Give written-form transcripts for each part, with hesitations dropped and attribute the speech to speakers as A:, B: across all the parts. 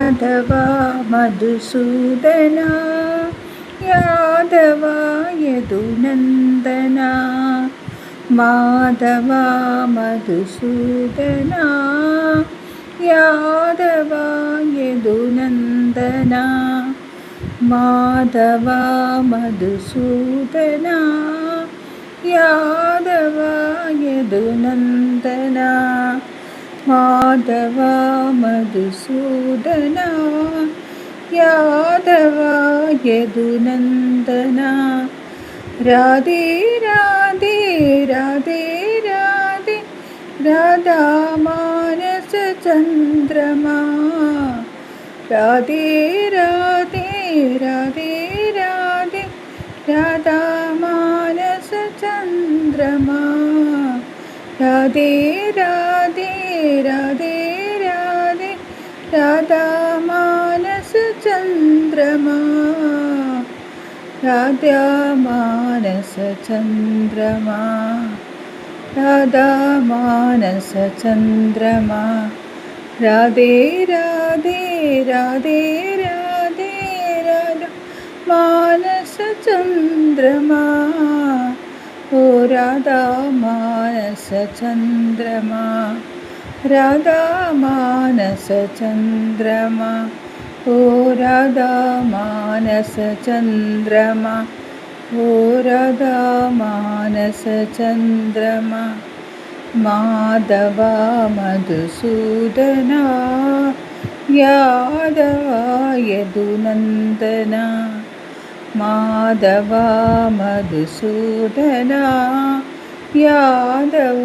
A: మాధవ మధుసూదన యాదవ యదునందన మాధవ మధుసూదన యాదవ యదునందన మాధవ మధుసూదన యాదవ యదునందన మాధవ మధుసూదన యాదవ యదునందన రాధే రాధే రాధే రాధే రాధా మానస చంద్రమా రాధే రాధే రాధే రాధే రాధా మానస చంద్రమా రాధే రాధే రాధే రాధే రాధా మానస చంద్రమా రాధా మానస చంద్రమా రాధా మానస చంద్రమా రాధే రాధే రాధే రాధే రాధా మానస చంద్రమా ఓ రాధా మానస చంద్రమా రాధా మానస చంద్రమా ఓ రాధా మానస చంద్రమా ఓ రాధా మానస చంద్రమా మాధవ మధుసూదన యాదవ యదునందన మాధవ మధుసూదన యాదవ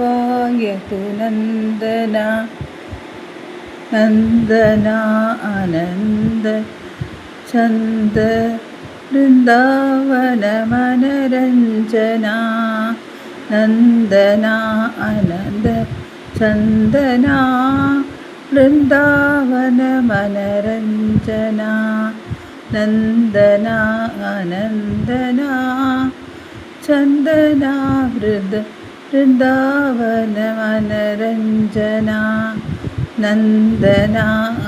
A: యదునందన నందన ఆనంద చంద బృందావన మనరంజన నందన ఆనంద చందన బృందావన మనరంజన నందన ఆనందన చందన బృందావన మనరంజన నందన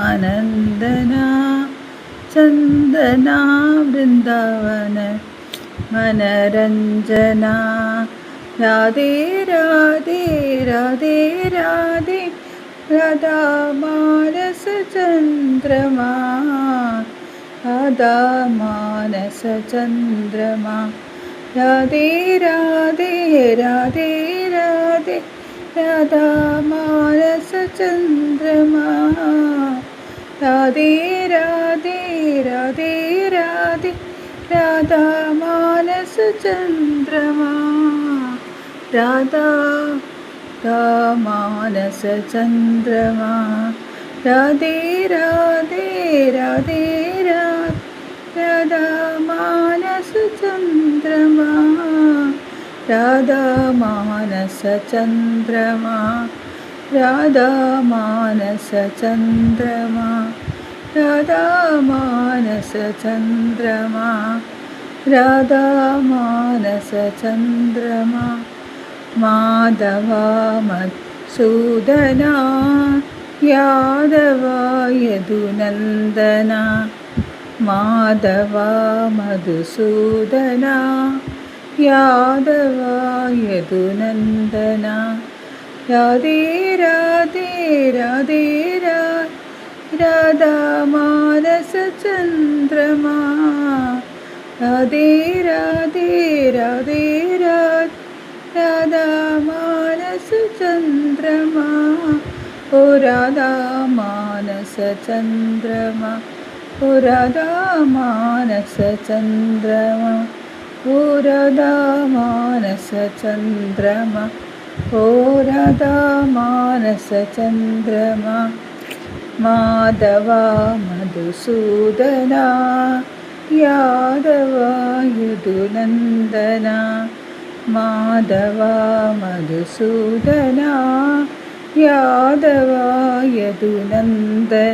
A: ఆనందన చందన బృందావన మనరంజన రాధే రాధే రాధే రాధే రాధా మానస చంద్రమా రాధా మానస చంద్రమా రాధే రాధే రాధే రాధే రాధా మానస చంద్రమా రాధే రాధే రాధే రాధే రాధా మానస చంద్రమా రాధా మానస చంద్రమా రాధే రాధే రాధే రాధా మానస చంద్రమా రాధా మానస చంద్రమా రాధా మానస చంద్రమా రాధా మానస చంద్రమా రాధా మానస చంద్రమా మాధవ మధుసూదన యాదవ యదునందన మాధవ మధుసూదన యాదవ యదునందన రాధే రాధే రాధే రాధా మానస చంద్రమా రాధే రాధే రాధే రాధా మానస చంద్రమా ఓ రాధా మానస చంద్రమా ఓ రాధా మానస చంద్రమా ఓ రాధా మానస చంద్రమా ఓ రాధా మానస చంద్రమా మాధవ మధుసూదన యాదవ యదునందన మాధవ మధుసూదన యాదవ యదునందన